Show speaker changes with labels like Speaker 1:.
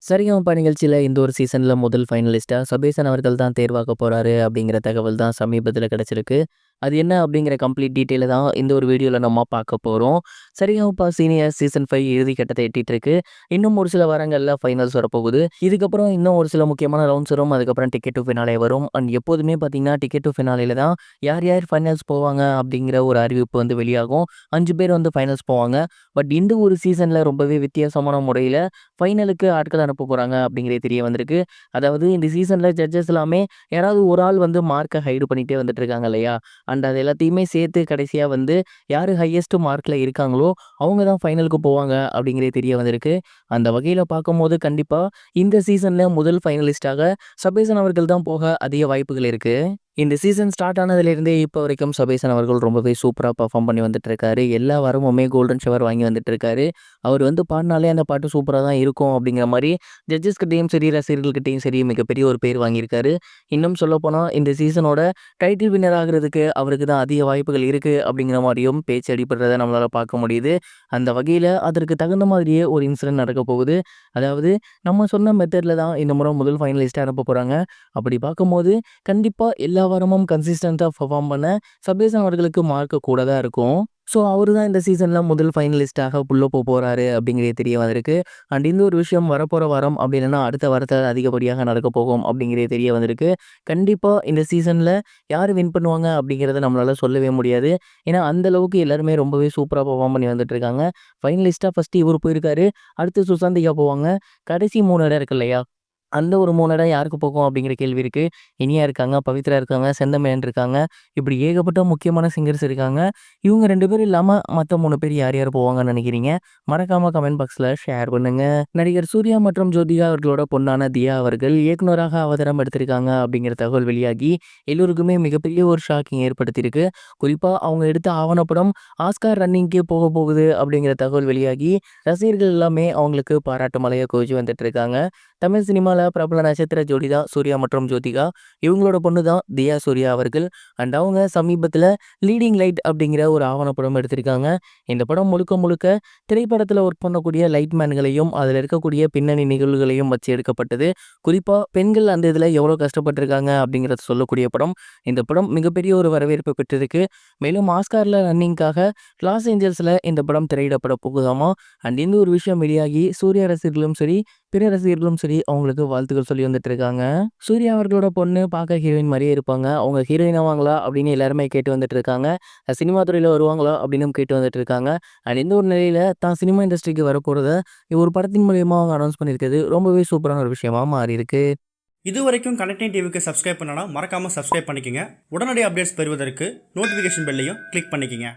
Speaker 1: சரிகமப நிகழ்ச்சியில இந்த ஒரு சீசன்ல முதல் ஃபைனலிஸ்ட்டா சபேசன் அவர்கள் தான் தேர்வாக போறாரு அப்படிங்கிற தகவல் தான் சமீபத்தில கிடைச்சிருக்கு. அது என்ன அப்படிங்கிற கம்ப்ளீட் டீட்டெயில தான் இந்த ஒரு வீடியோல நம்ம பார்க்க போறோம். சரிகமப சீனியர் சீசன் 5 இறுதி கட்டத்தை எட்டிட்டு இருக்கு. இன்னும் ஒரு சில வாரங்கள்ல ஃபைனல்ஸ் வரப்போகுது. இதுக்கப்புறம் இன்னும் ஒரு சில முக்கியமான ரவுண்ட்ஸ் வரும். அதுக்கப்புறம் டிக்கெட் டூ ஃபினாலே வரும். அண்ட் எப்போதுமே பார்த்தீங்கன்னா, டிக்கெட் டூ ஃபினாலேல தான் யார் யார் ஃபைனல்ஸ் போவாங்க அப்படிங்கிற ஒரு அறிவிப்பு வந்து வெளியாகும். 5 பேர் வந்து ஃபைனல்ஸ் போவாங்க. பட் இந்த ஒரு சீசன்ல ரொம்பவே வித்தியாசமான முறையில ஃபைனலுக்கு ஆட்கள் அனுப்ப போறாங்க அப்படிங்கிறதே தெரிய வந்திருக்கு. அதாவது இந்த சீசன்ல ஜட்ஜஸ் எல்லாமே யாராவது ஒரு ஆள் வந்து மார்க்க ஹைட் பண்ணிட்டே வந்துட்டு இருக்காங்க இல்லையா? அண்ட் அது எல்லாத்தையுமே சேர்த்து கடைசியா வந்து யாரு ஹையஸ்ட் மார்க்ல இருக்காங்களோ, அவங்க தான் ஃபைனலுக்கு போவாங்க அப்படிங்கிறதே தெரிய வந்திருக்கு. அந்த வகையில பார்க்கும்போது கண்டிப்பா இந்த சீசன்ல முதல் ஃபைனலிஸ்ட்டாக சபேசன் அவர்கள் தான் போக அதிக வாய்ப்புகள் இருக்கு. இந்த சீசன் ஸ்டார்ட் ஆனதுலேருந்தே இப்போ வரைக்கும் சபேசன் அவர்கள் ரொம்பவே சூப்பரா பெர்ஃபார்ம் பண்ணி வந்துட்டு இருக்காரு. எல்லா வாரமுமே கோல்டன் ஷவர் வாங்கி வந்துட்டு இருக்காரு. அவர் வந்து பாடுனாலே அந்த பாட்டு சூப்பரா தான் இருக்கும் அப்படிங்கிற மாரி ஜட்ஜஸ் கிட்டயும் சரி, ரசிகர்கள்கிட்டயும் சரி மிகப்பெரிய ஒரு பேர் வாங்கியிருக்காரு. இன்னும் சொல்லப்போனா இந்த சீசனோட டைட்டில் வின்னர் ஆகுறதுக்கு அவருக்கு தான் அதிக வாய்ப்புகள் இருக்கு அப்படிங்கிற மாரியும் பேச்சு அடிபடுறத நம்மளால பார்க்க முடியுது. அந்த வகையில அதற்கு தகுந்த மாதிரியே ஒரு இன்சிடென்ட் நடக்க போகுது. அதாவது நம்ம சொன்ன மெத்தட்ல தான் இந்த முறை முதல் ஃபைனலிஸ்ட்டா அனுப்ப போறாங்க. அப்படி பார்க்கும்போது கண்டிப்பா எல்லா வாரமும் கன்சிஸ்டன்ட்டா பெர்ஃபார்ம் பண்ண சபேசன் அவர்களுக்கு மார்க் கூட தான் இருக்கும். ஸோ அவரு தான் இந்த சீசன்ல முதல் ஃபைனலிஸ்ட்டாக உள்ள போறாரு அப்படிங்கிறது தெரிய வந்திருக்கு. அண்ட் இந்த ஒரு விஷயம் வரப்போற வாரம் அப்படி இல்லன்னா அடுத்த வாரத்தில அதிகப்படியாக நடக்க போகும் அப்படிங்கிறது தெரிய வந்திருக்கு. கண்டிப்பா இந்த சீசன்ல யார் வின் பண்ணுவாங்க அப்படிங்கிறத நம்மளால சொல்லவே முடியாது. ஏன்னா அந்த அளவுக்கு எல்லாருமே ரொம்பவே சூப்பரா பெர்ஃபார்ம் பண்ணி வந்துட்டு இருக்காங்க. ஃபைனலிஸ்ட்டா ஃபர்ஸ்ட்டு இவரு போயிருக்காரு. அடுத்து சுசாந்திகா போவாங்க. கடைசி 3 இடம் இருக்கு இல்லையா? அந்த ஒரு 3 இடம் யாருக்கு போகும் அப்படிங்கிற கேள்வி இருக்கு. இனியா இருக்காங்க, பவித்ரா இருக்காங்க, செந்தமிழன் இருக்காங்க. இப்படி ஏகப்பட்ட முக்கியமான சிங்கர்ஸ் இருக்காங்க. இவங்க 2 பேரும் இல்லாம மத்த 3 பேர் யார் யார் போவாங்கன்னு நினைக்கிறீங்க? மறக்காம கமெண்ட் பாக்ஸ்ல ஷேர் பண்ணுங்க. நடிகர் சூர்யா மற்றும் ஜோதிகா அவர்களோட பொண்ணான தியா அவர்கள் இயக்குனராக அவதாரம் எடுத்திருக்காங்க அப்படிங்கிற தகவல் வெளியாகி எல்லோருக்குமே மிகப்பெரிய ஒரு ஷாக்கிங் ஏற்படுத்தியிருக்கு. குறிப்பா அவங்க எடுத்த ஆவணப்படம் ஆஸ்கார் ரன்னிங்க்கு போக போகுது அப்படிங்கிற தகவல் வெளியாகி ரசிகர்கள் எல்லாமே அவங்களுக்கு பாராட்டு மழையா குவிச்சு வந்துட்டு இருக்காங்க. தமிழ் சினிமால பிரபல நட்சத்திர ஜோடி தான் சூர்யா மற்றும் ஜோதிகா. இவங்களோட பொண்ணு தான் தியா சூர்யா அவர்கள். அண்ட் அவங்க சமீபத்தில லீடிங் லைட் அப்படிங்கிற ஒரு ஆவணப்படம் எடுத்திருக்காங்க. இந்த படம் முழுக்க முழுக்க திரைப்படத்தில ஒர்க் பண்ணக்கூடிய லைட்மேன்களையும், அதில இருக்கக்கூடிய பின்னணி நிகழ்வுகளையும் வச்சு எடுக்கப்பட்டது. குறிப்பா பெண்கள் அந்த இதில எவ்வளோ கஷ்டப்பட்டுருக்காங்க அப்படிங்கிறத சொல்லக்கூடிய படம். இந்த படம் மிகப்பெரிய ஒரு வரவேற்பு பெற்றிருக்கு. மேலும் ஆஸ்கார்ல ரன்னிங்காக லாஸ் ஏஞ்சல்ஸ்ல இந்த படம் திரையிடப்பட போகுதாமா. அண்ட் இந்த ஒரு விஷயம் வெளியாகி சூர்யா ரசிகர்களும் சரி, பிற ரசிகர்களும் சரி அவங்களுக்கு வாழ்த்துக்கள் சொல்லி வந்துட்டு இருக்காங்க. சூர்யா அவர்களோட பொண்ணு பார்க்க ஹீரோயின் மாரியே இருப்பாங்க. அவங்க ஹீரோயின் ஆவாங்களா அப்படின்னு எல்லாருமே கேட்டு வந்துட்டு இருக்காங்க. சினிமா துறையில வருவாங்களா அப்படின்னும் கேட்டு வந்துட்டு இருக்காங்க. அண்ட் இந்த ஒரு நிலையில தான் சினிமா இண்டஸ்ட்ரிக்கு வரப்போறத ஒரு படத்தின் மூலியமா அவங்க அனௌன்ஸ் பண்ணியிருக்கிறது ரொம்பவே சூப்பரான ஒரு விஷயமா மாறியிருக்கு.
Speaker 2: இதுவரைக்கும் கனெக்டிங் டிவிக்கு சப்ஸ்கிரைப் பண்ணனா மறக்காம சப்ஸ்கிரைப் பண்ணிக்கங்க. உடனடி அப்டேட்ஸ் பெறுவதற்கு நோட்டிஃபிகேஷன் பெல்லையும் கிளிக் பண்ணிக்கங்க.